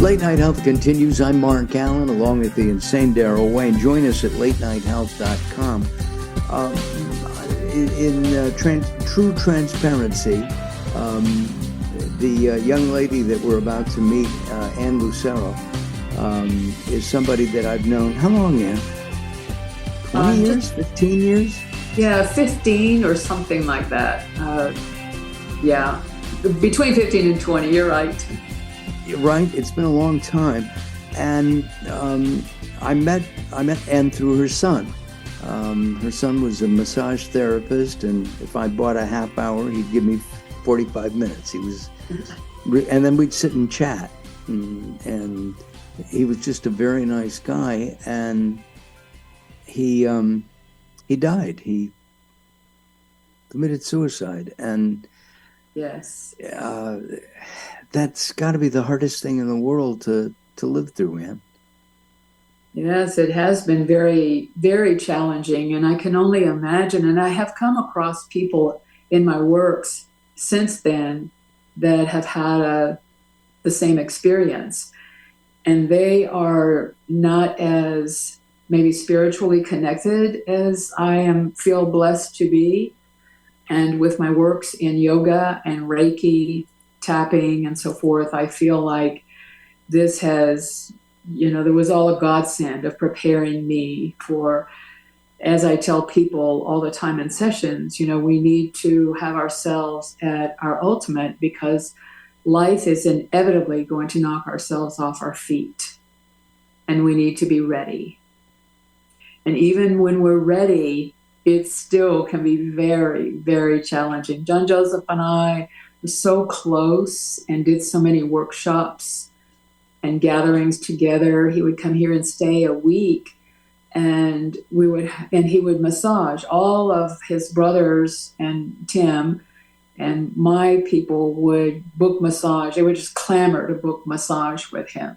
Late Night Health continues. I'm Mark Alyn, along with the insane Daryl Wayne. Join us at latenighthealth.com. True transparency, the young lady that we're about to meet, Ann Lucero, is somebody that I've known. How long, Ann? 20 years? 15 years? Yeah, 15 or something like that. Yeah, between 15 and 20, you're right. Right, it's been a long time, and I met Ann through her son. Her son was a massage therapist, and if I bought a half hour, he'd give me 45 minutes. And then we'd sit and chat, and he was just a very nice guy. And he died. He committed suicide, and yes. That's got to be the hardest thing in the world to live through, Ann. Yes, it has been very, very challenging, and I can only imagine, and I have come across people in my works since then that have had the same experience, and they are not as maybe spiritually connected as I feel blessed to be, and with my works in yoga and Reiki, tapping and so forth, I feel like this has, there was all a godsend of preparing me for, as I tell people all the time in sessions, we need to have ourselves at our ultimate, because life is inevitably going to knock ourselves off our feet, and we need to be ready. And even when we're ready, it still can be very, very challenging. John Joseph and I were so close and did so many workshops and gatherings together. He would come here and stay a week, and he would massage. All of his brothers and Tim and my people would book massage. They would just clamor to book massage with him.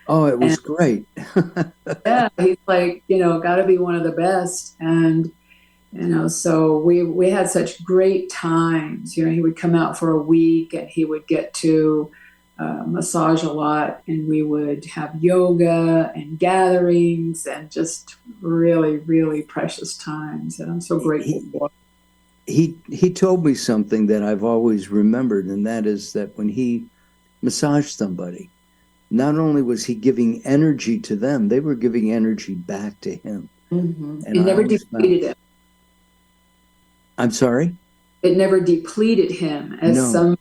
Oh, it was great. Yeah, he's like, got to be one of the best. And so we had such great times. He would come out for a week, and he would get to massage a lot, and we would have yoga and gatherings, and just really, really precious times. And I'm so grateful for it. He told me something that I've always remembered, and that is that when he massaged somebody, not only was he giving energy to them, they were giving energy back to him. Mm-hmm. It never depleted him. I'm sorry? It never depleted him, as some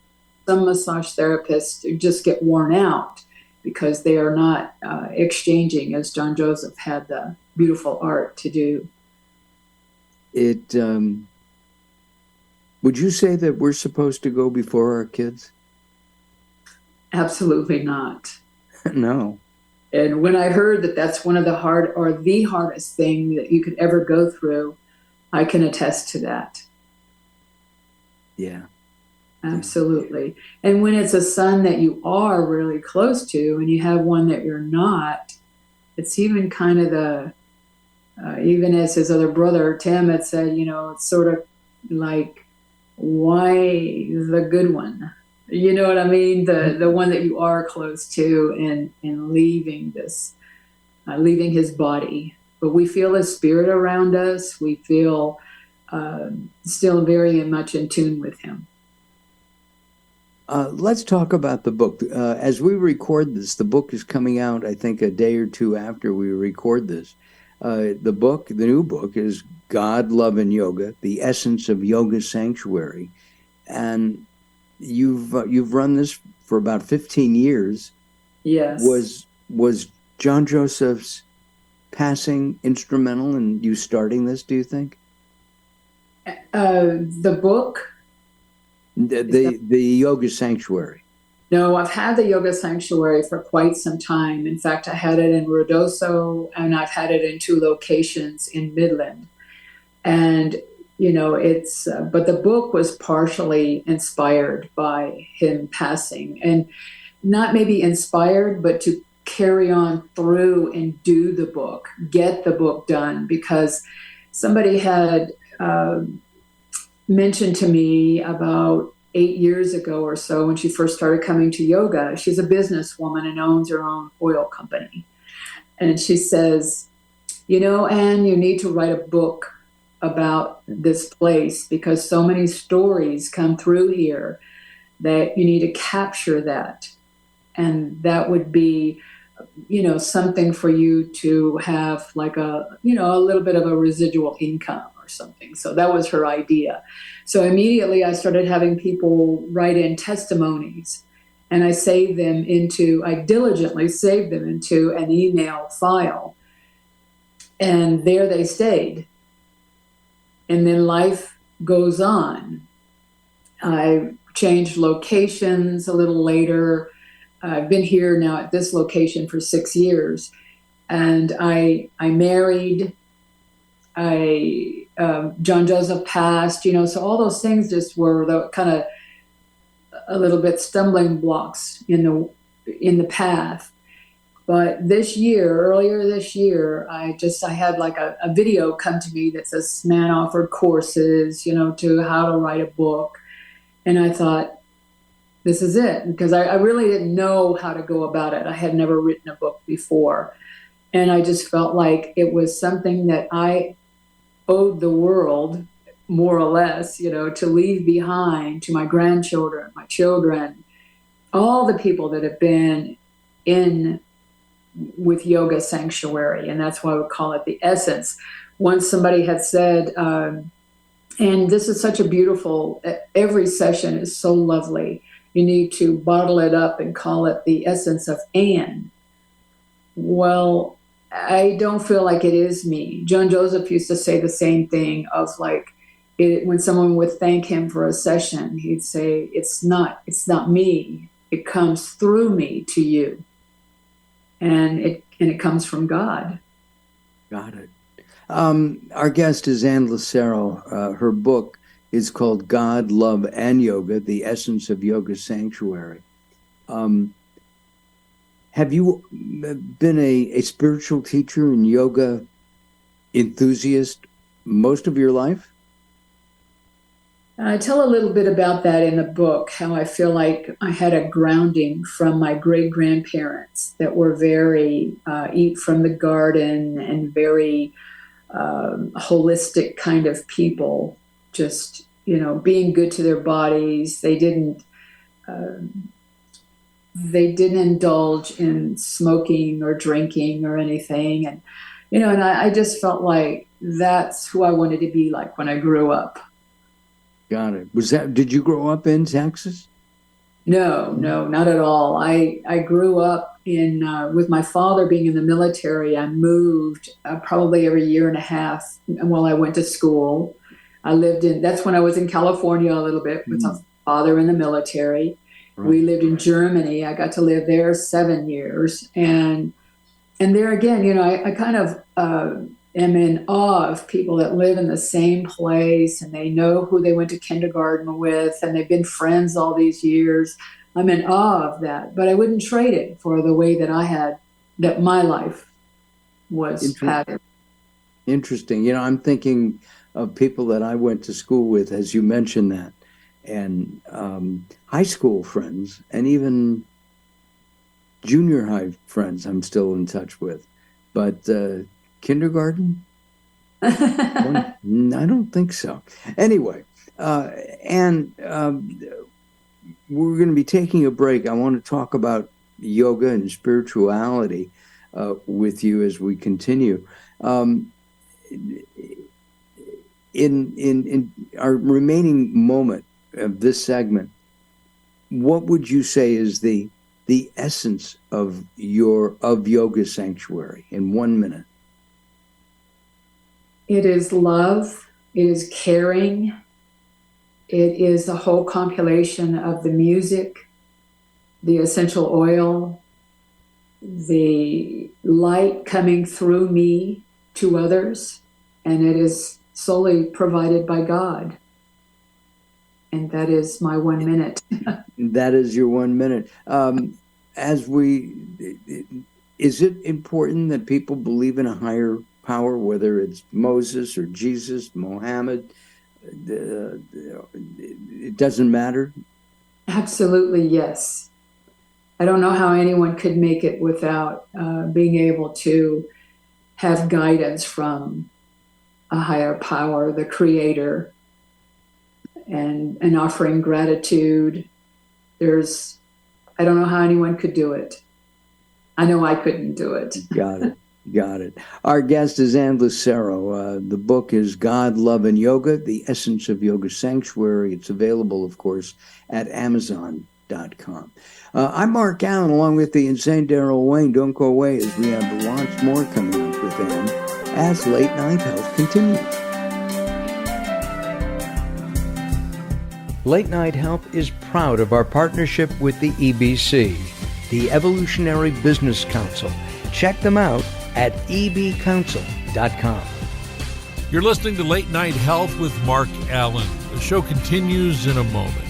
massage therapists just get worn out because they are not exchanging, as John Joseph had the beautiful art to do. Would you say that we're supposed to go before our kids? Absolutely not. No. And when I heard that that's one of the hardest thing that you could ever go through, I can attest to that. Yeah. Absolutely. And when it's a son that you are really close to and you have one that you're not, it's even kind of even as his other brother, Tim, had said, it's sort of like, why the good one? You know what I mean? The one that you are close to, and leaving leaving his body. But we feel his spirit around us. We feel still very much in tune with him. Let's talk about the book. As we record this, the book is coming out, I think, a day or two after we record this. The new book is God, Love, and Yoga, The Essence of Yoga Sanctuary. And you've run this for about 15 years. Yes. Was John Joseph's passing instrumental in you starting this, do you think? The book? The Yoga Sanctuary. No, I've had the Yoga Sanctuary for quite some time. In fact, I had it in Ruidoso, and I've had it in 2 locations in Midland. And but the book was partially inspired by him passing, and not maybe inspired, but to carry on through and do the book, get the book done, because somebody had mentioned to me about 8 years ago or so when she first started coming to yoga. She's a businesswoman and owns her own oil company. And she says, Anne, you need to write a book about this place because so many stories come through here that you need to capture that. And that would be, something for you to have like a little bit of a residual income or something. So that was her idea. So immediately I started having people write in testimonies, and I diligently saved them into an email file. And there they stayed. And then life goes on. I changed locations a little later. I've been here now at this location for 6 years, and I married. John Joseph passed, so all those things just were the kind of a little bit stumbling blocks in the path. But earlier this year, I had like a video come to me that says man offered courses, to how to write a book, and I thought, this is it, because I really didn't know how to go about it. I had never written a book before. And I just felt like it was something that I owed the world, more or less, to leave behind to my grandchildren, my children, all the people that have been in with Yoga Sanctuary. And that's why we call it the essence. Once somebody had said, and this is such a beautiful, every session is so lovely. You need to bottle it up and call it the essence of Anne. Well, I don't feel like it is me. John Joseph used to say the same thing of like, when someone would thank him for a session, he'd say, it's not me. It comes through me to you. And it comes from God. Got it. Our guest is Anne Lucero. Her book is called God, Love, and Yoga, The Essence of Yoga Sanctuary. Have you been a spiritual teacher and yoga enthusiast most of your life? I tell a little bit about that in the book, how I feel like I had a grounding from my great-grandparents that were very eat from the garden and very holistic kind of people, just, being good to their bodies. They didn't indulge in smoking or drinking or anything. And, and I just felt like that's who I wanted to be like when I grew up. Got it. Did you grow up in Texas? No, not at all. I grew up with my father being in the military. I moved probably every year and a half while I went to school. That's when I was in California a little bit with my father in the military. Right. We lived in Germany. I got to live there 7 years. And there again, I kind of am in awe of people that live in the same place and they know who they went to kindergarten with and they've been friends all these years. I'm in awe of that, but I wouldn't trade it for the way that my life was patterned. Interesting. I'm thinking of people that I went to school with, as you mentioned that, and high school friends and even junior high friends I'm still in touch with. But kindergarten? I don't think so. Anyway, and we're going to be taking a break. I want to talk about yoga and spirituality with you as we continue. In our remaining moment of this segment, what would you say is the essence of Yoga Sanctuary in 1 minute? It is love. It is caring. It is a whole compilation of the music, the essential oil, the light coming through me to others, and it is solely provided by God. And that is my 1 minute. That is your 1 minute. Is it important that people believe in a higher power, whether it's Moses or Jesus, Mohammed? It doesn't matter. Absolutely, yes. I don't know how anyone could make it without being able to have guidance from a higher power, the creator, and offering gratitude. I don't know how anyone could do it. I know I couldn't do it. Got it. Got it. Our guest is Ann Lucero. The book is God, Love, and Yoga, The Essence of Yoga Sanctuary. It's available, of course, at Amazon.com. I'm Mark Alyn, along with the insane Daryl Wayne. Don't go away as we have lots more coming up with Ann as Late Night Health continues. Late Night Health is proud of our partnership with the EBC, the Evolutionary Business Council. Check them out at ebcouncil.com. You're listening to Late Night Health with Mark Alyn. The show continues in a moment.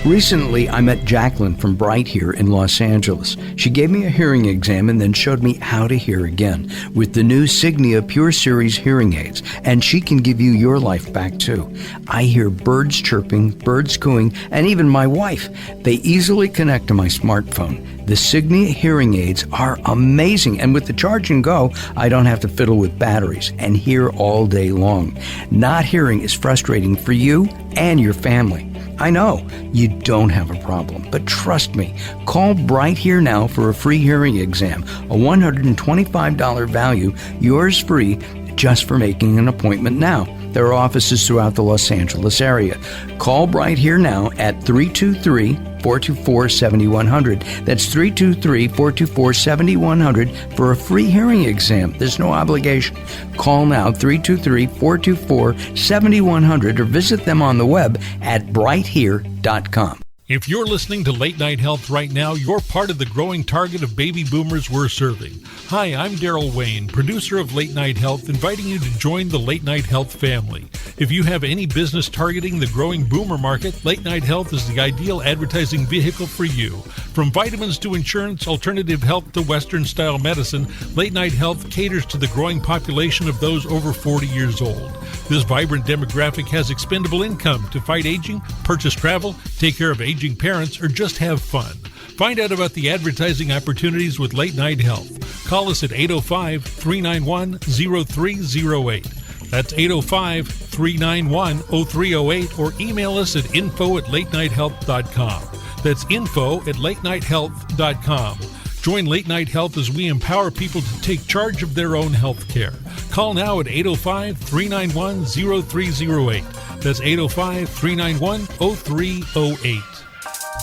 Recently, I met Jacqueline from Bright here in Los Angeles. She gave me a hearing exam and then showed me how to hear again with the new Signia Pure Series hearing aids, and she can give you your life back too. I hear birds chirping, birds cooing, and even my wife. They easily connect to my smartphone. The Signia hearing aids are amazing, and with the charge and go, I don't have to fiddle with batteries and hear all day long. Not hearing is frustrating for you and your family. I know you don't have a problem, but trust me, call Bright Here now for a free hearing exam, a $125 value, yours free, just for making an appointment now. There are offices throughout the Los Angeles area. Call Bright Here now at 323-424-7100. That's 323-424-7100 for a free hearing exam. There's no obligation. Call now, 323-424-7100, or visit them on the web at brighthere.com. If you're listening to Late Night Health right now, you're part of the growing target of baby boomers we're serving. Hi, I'm Daryl Wayne, producer of Late Night Health, inviting you to join the Late Night Health family. If you have any business targeting the growing boomer market, Late Night Health is the ideal advertising vehicle for you. From vitamins to insurance, alternative health to Western-style medicine, Late Night Health caters to the growing population of those over 40 years old. This vibrant demographic has expendable income to fight aging, purchase travel, take care of aging parents, or just have fun. Find out about the advertising opportunities with Late Night Health. Call us at 805-391-0308. That's 805-391-0308, or email us at info@latenighthealth.com. That's info@latenighthealth.com. Join Late Night Health as we empower people to take charge of their own health care. Call now at 805-391-0308. That's 805-391-0308.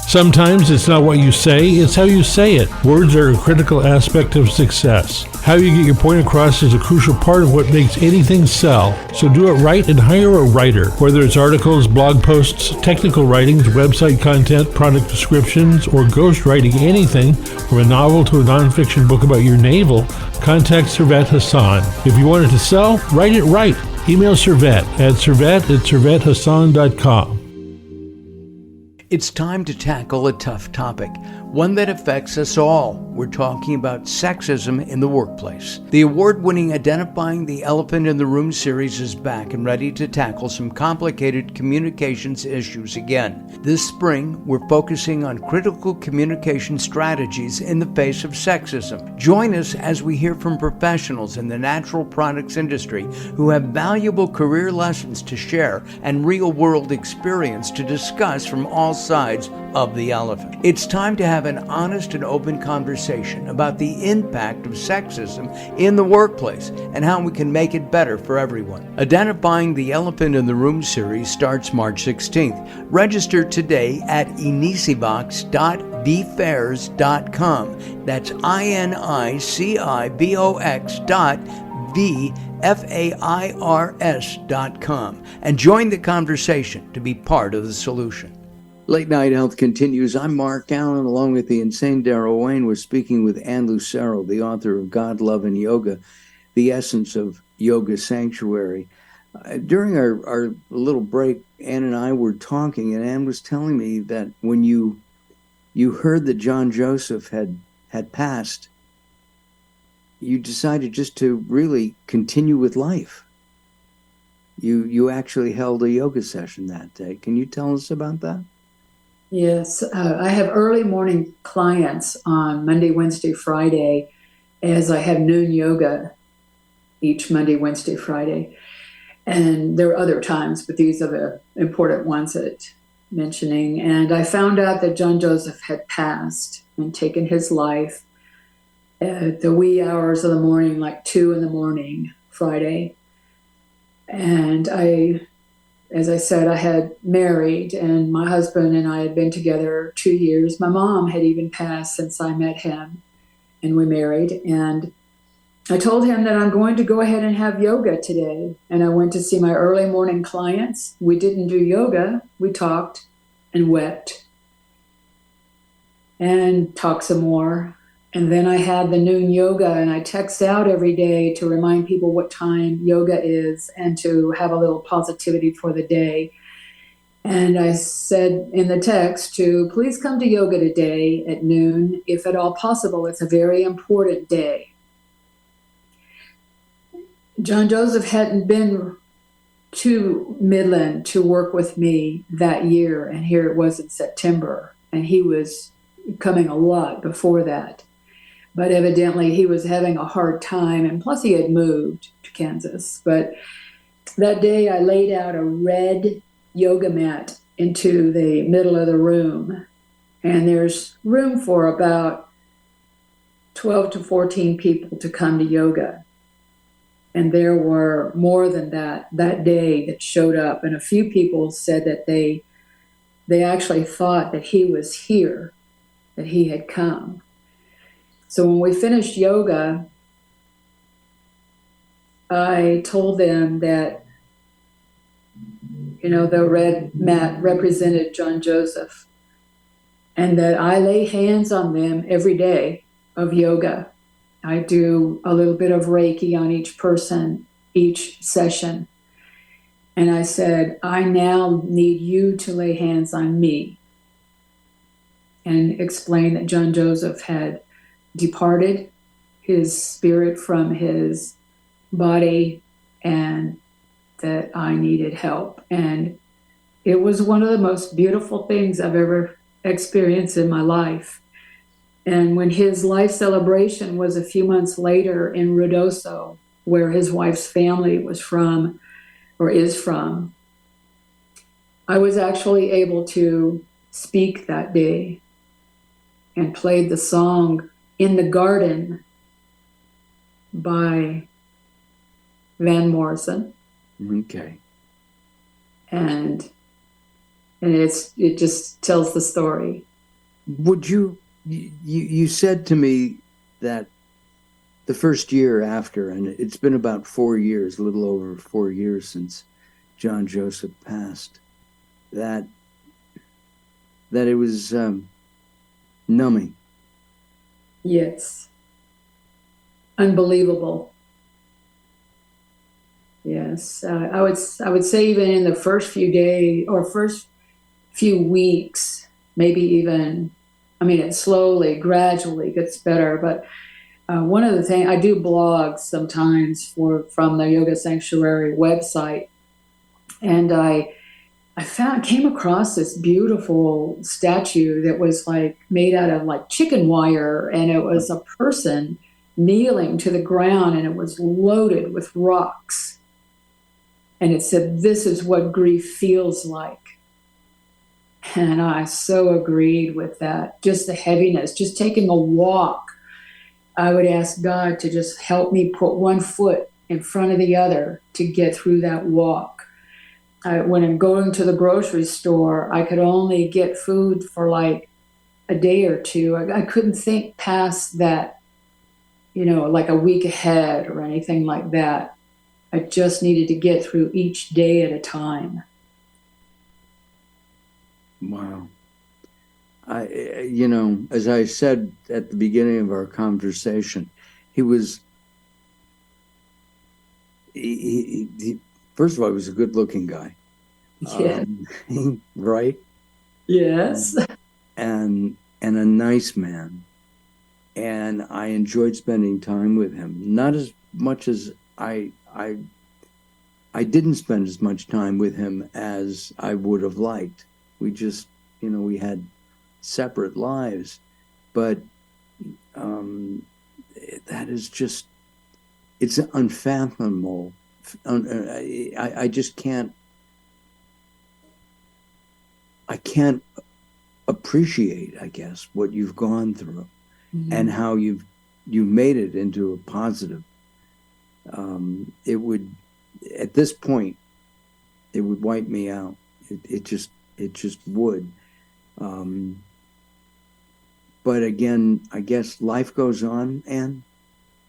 Sometimes it's not what you say, it's how you say it. Words are a critical aspect of success. How you get your point across is a crucial part of what makes anything sell. So do it right and hire a writer. Whether it's articles, blog posts, technical writings, website content, product descriptions, or ghostwriting anything from a novel to a nonfiction book about your navel, contact Servet Hassan. If you want it to sell, write it right. Email Servet at servet@servethassan.com. It's time to tackle a tough topic, one that affects us all. We're talking about sexism in the workplace. The award-winning Identifying the Elephant in the Room series is back and ready to tackle some complicated communications issues again. This spring, we're focusing on critical communication strategies in the face of sexism. Join us as we hear from professionals in the natural products industry who have valuable career lessons to share and real-world experience to discuss from all sides of the elephant. It's time to have an honest and open conversation about the impact of sexism in the workplace and how we can make it better for everyone. Identifying the Elephant in the Room series starts March 16th. Register today at inicibox.vfairs.com. That's INICIBOX.VFAIRS.com, and join the conversation to be part of the solution. Late Night Health continues. I'm Mark Alyn, along with the insane Daryl Wayne. We're speaking with Ann Lucero, the author of God, Love, and Yoga, The Essence of Yoga Sanctuary. During our little break, Ann and I were talking, and Ann was telling me that when you heard that John Joseph had passed, you decided just to really continue with life. you actually held a yoga session that day. Can you tell us about that? Yes, I have early morning clients on Monday, Wednesday, Friday, as I have noon yoga each Monday, Wednesday, Friday. And there are other times, but these are the important ones that mentioning. And I found out that John Joseph had passed and taken his life at the wee hours of the morning, like 2 a.m. Friday. And as I said, I had married, and my husband and I had been together 2 years. My mom had even passed since I met him, and we married. And I told him that I'm going to go ahead and have yoga today. And I went to see my early morning clients. We didn't do yoga. We talked and wept and talked some more. And then I had the noon yoga, and I text out every day to remind people what time yoga is and to have a little positivity for the day. And I said in the text to please come to yoga today at noon, if at all possible. It's a very important day. John Joseph hadn't been to Midland to work with me that year, and here it was in September, and he was coming a lot before that. But evidently he was having a hard time, and plus he had moved to Kansas. But that day I laid out a red yoga mat into the middle of the room, and there's room for about 12 to 14 people to come to yoga. And there were more than that day that showed up. And a few people said that they actually thought that he was here, that he had come. So when we finished yoga, I told them that, the red mat represented John Joseph, and that I lay hands on them every day of yoga. I do a little bit of Reiki on each person, each session. And I said, I now need you to lay hands on me. And explain that John Joseph had departed, his spirit from his body, and that I needed help. And it was one of the most beautiful things I've ever experienced in my life. And when his life celebration was a few months later in Ruidoso, where his wife's family was from, or is from, I was actually able to speak that day and played the song In the Garden by Van Morrison. Okay. And it just tells the story. Would you said to me that the first year after, and it's been about 4 years, a little over 4 years since John Joseph passed, that it was numbing. Yes. Unbelievable. Yes. I would say even in the first few days or first few weeks, maybe even, it slowly, gradually gets better. But one of the things, I do blogs sometimes from the Yoga Sanctuary website. And I came across this beautiful statue that was made out of chicken wire. And it was a person kneeling to the ground, and it was loaded with rocks. And it said, "This is what grief feels like." And I so agreed with that. Just the heaviness, just taking a walk. I would ask God to just help me put one foot in front of the other to get through that walk. When I'm going to the grocery store, I could only get food for a day or two. I couldn't think past that, a week ahead or anything like that. I just needed to get through each day at a time. Wow. As I said at the beginning of our conversation, he first of all, he was a good-looking guy. Yeah. Right? Yes. And a nice man. And I enjoyed spending time with him. Not as much as I I didn't spend as much time with him as I would have liked. We just, we had separate lives, but that is just, it's unfathomable. I just can't appreciate, I guess, what you've gone through and how you've made it into a positive. It would, at this point, it would wipe me out. It just would. But again, I guess life goes on, Anne.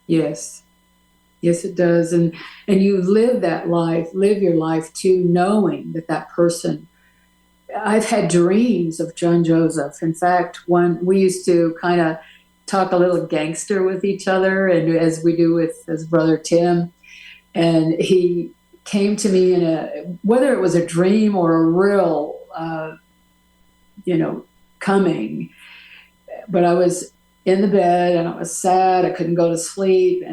Yes. Yes, it does. And you live your life too, knowing that person. I've had dreams of John Joseph. In fact, we used to kind of talk a little gangster with each other, and as we do with his brother Tim. And he came to me whether it was a dream or a real, coming. But I was in the bed and I was sad. I couldn't go to sleep.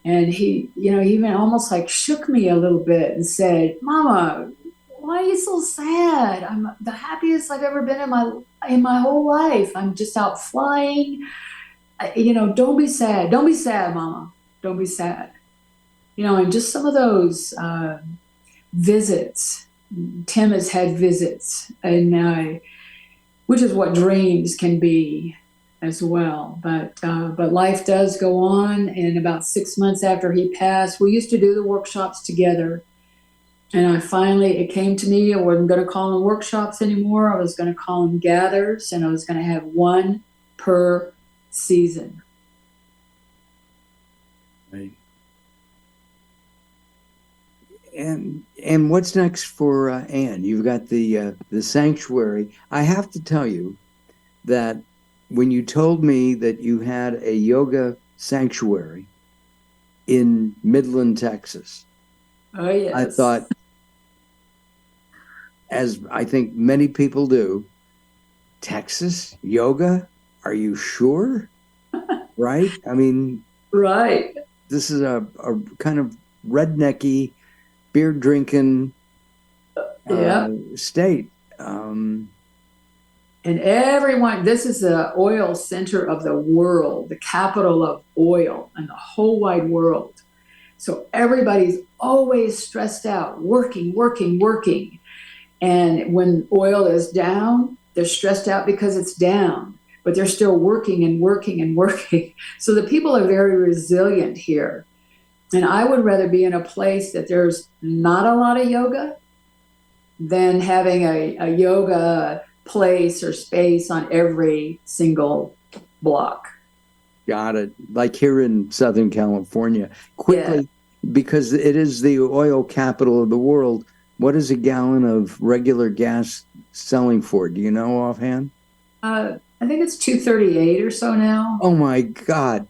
And he, he even almost like shook me a little bit and said, "Mama, why are you so sad? I'm the happiest I've ever been in my whole life. I'm just out flying. Don't be sad. Don't be sad, Mama. Don't be sad." And just some of those visits. Tim has had visits, and which is what dreams can be as well. But life does go on. And about 6 months after he passed, we used to do the workshops together. And it came to me, I wasn't going to call them workshops anymore. I was going to call them gathers, and I was going to have one per season. Right. And what's next for Anne? You've got the sanctuary. I have to tell you that when you told me that you had a yoga sanctuary in Midland, Texas, oh yes, I thought, as I think many people do, Texas yoga? Are you sure? Right? I mean, right. This is a kind of rednecky, beer drinking state. And everyone, this is the oil center of the world, the capital of oil in the whole wide world. So everybody's always stressed out, working. And when oil is down, they're stressed out because it's down, but they're still working. So the people are very resilient here. And I would rather be in a place that there's not a lot of yoga than having a yoga place or space on every single block. Got it. Like here in Southern California. Quickly, because it is the oil capital of the world, what is a gallon of regular gas selling for? Do you know offhand? I think it's $2.38 or so now. Oh my God.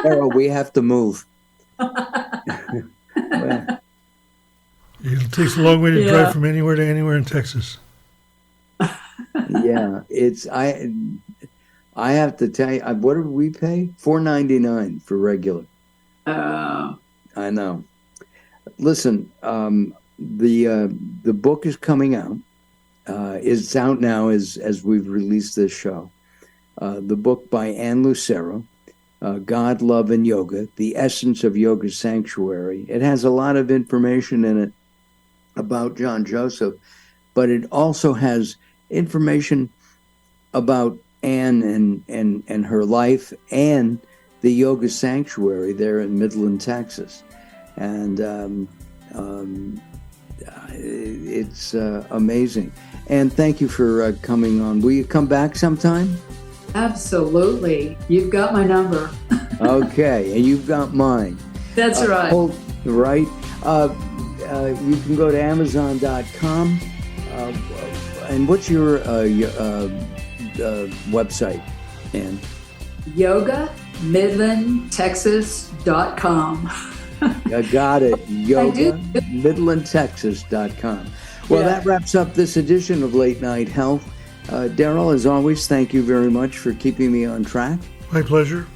Errol, we have to move. Well, it takes a long way to drive from anywhere to anywhere in Texas. Yeah, I have to tell you, what did we pay? $4.99 for regular. I know. Listen, the book is coming out. It's out now as we've released this show. The book by Anne Lucero, God, Love, and Yoga, The Essence of Yoga Sanctuary. It has a lot of information in it about John Joseph, but it also has information about Anne and her life and the yoga sanctuary there in Midland, Texas. And it's amazing. And thank you for coming on. Will you come back sometime? Absolutely. You've got my number. Okay, and you've got mine. That's right. Right. You can go to Amazon.com. And what's your website, Anne? YogaMidlandTexas.com. I got it. YogaMidlandTexas.com. Well, that wraps up this edition of Late Night Health. Daryl, as always, thank you very much for keeping me on track. My pleasure.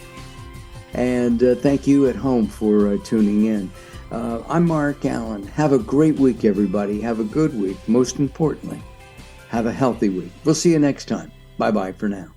And thank you at home for tuning in. I'm Mark Alyn. Have a great week, everybody. Have a good week. Most importantly, have a healthy week. We'll see you next time. Bye-bye for now.